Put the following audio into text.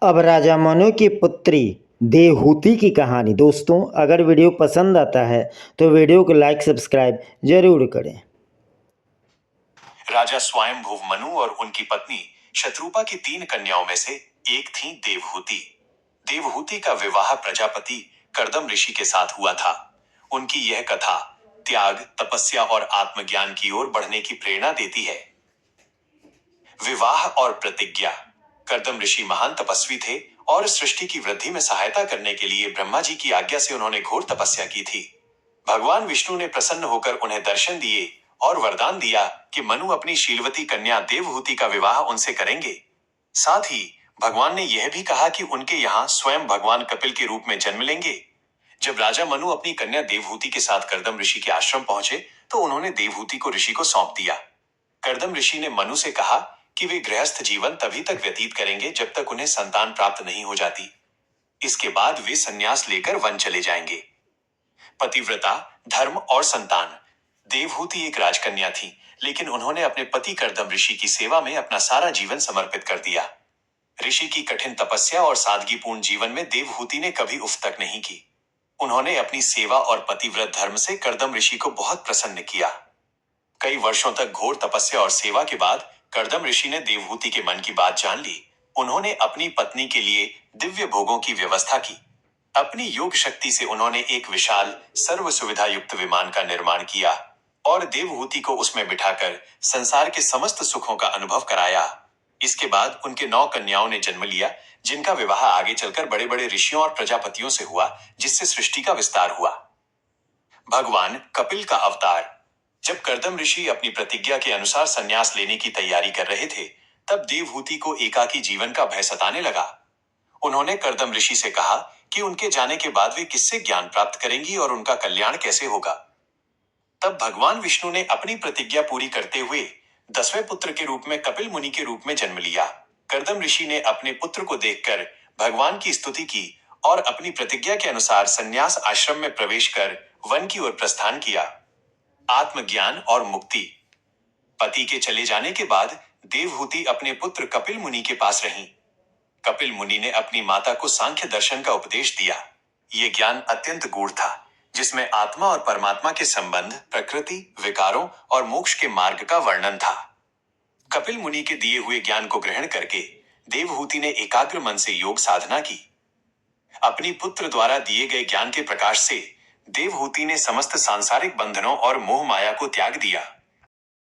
अब राजा मनु की पुत्री देवहूति की कहानी। दोस्तों, अगर वीडियो पसंद आता है तो वीडियो को लाइक सब्सक्राइब जरूर करें। राजा स्वयंभुव मनु और उनकी पत्नी शत्रुपा की 3 कन्याओं में से एक थी देवहूति। देवहूति का विवाह प्रजापति कर्दम ऋषि के साथ हुआ था। उनकी यह कथा त्याग, तपस्या और आत्मज्ञान की ओर बढ़ने की प्रेरणा देती है। विवाह और प्रतिज्ञा। कर्दम ऋषि महान तपस्वी थे और सृष्टि की वृद्धि में सहायता करने के लिए ब्रह्मा जी की आज्ञा से उन्होंने घोर तपस्या की थी। भगवान विष्णु ने प्रसन्न होकर उन्हें दर्शन दिए और वरदान दिया कि मनु अपनी शीलवती कन्या देवहूति का विवाह उनसे करेंगे। साथ ही भगवान ने यह भी कहा कि उनके यहाँ स्वयं भगवान कपिल के रूप में जन्म लेंगे। जब राजा मनु अपनी कन्या देवहूति के साथ कर्दम ऋषि के आश्रम पहुंचे तो उन्होंने देवहूति को ऋषि को सौंप दिया। कर्दम ऋषि ने मनु से कहा कि वे गृहस्थ जीवन तभी तक व्यतीत करेंगे जब तक उन्हें संतान प्राप्त नहीं हो जाती। इसके बाद वे संन्यास लेकर वन चले जाएंगे। पतिव्रता, धर्म और संतान। देवहूति एक राजकन्या थी, लेकिन उन्होंने अपने पति कर्दम ऋषि की सेवा में अपना सारा जीवन समर्पित कर दिया। ऋषि की कठिन तपस्या और सादगीपूर्ण जीवन में देवहूति ने कभी उफ तक नहीं की। उन्होंने अपनी सेवा और पतिव्रत धर्म से कर्दम ऋषि को बहुत प्रसन्न किया। कई वर्षों तक घोर तपस्या और सेवा के बाद कर्दम ऋषि ने देवहूति के मन की बात जान ली। उन्होंने अपनी पत्नी के लिए दिव्य भोगों की व्यवस्था की। अपनी योग शक्ति से उन्होंने एक विशाल सर्व सुविधा युक्त विमान का निर्माण किया और देवहूति को उसमें बिठाकर संसार के समस्त सुखों का अनुभव कराया। इसके बाद उनके 9 कन्याओं ने जन्म लिया, जिनका विवाह आगे चलकर बड़े बड़े ऋषियों और प्रजापतियों से हुआ, जिससे सृष्टि का विस्तार हुआ। भगवान कपिल का अवतार। जब कर्दम ऋषि अपनी प्रतिज्ञा के अनुसार संन्यास लेने की तैयारी कर रहे थे, तब देवहूति को एकाकी जीवन का भय सताने लगा। उन्होंने कर्दम ऋषि से कहा कि उनके जाने के बाद वे किससे ज्ञान प्राप्त करेंगी और उनका कल्याण कैसे होगा। तब भगवान विष्णु ने अपनी प्रतिज्ञा पूरी करते हुए 10वें पुत्र के रूप में कपिल मुनि के रूप में जन्म लिया। कर्दम ऋषि ने अपने पुत्र को देखकर भगवान की स्तुति की और अपनी प्रतिज्ञा के अनुसार संन्यास आश्रम में प्रवेश कर वन की ओर प्रस्थान किया। आत्मज्ञान और मुक्ति। पति के चले जाने के बाद देवहूति अपने पुत्र कपिल मुनि के पास रहीं। कपिल मुनि ने अपनी माता को सांख्य दर्शन का उपदेश दिया। ये ज्ञान अत्यंत गूढ़ था, जिसमें आत्मा और परमात्मा के संबंध, प्रकृति, विकारों और मोक्ष के मार्ग का वर्णन था। कपिल मुनि के दिए हुए ज्ञान को ग्रहण करके देवहूति ने एकाग्र मन से योग साधना की। अपनी पुत्र द्वारा दिए गए ज्ञान के प्रकाश से देवहूति ने समस्त सांसारिक बंधनों और मोह माया को त्याग दिया।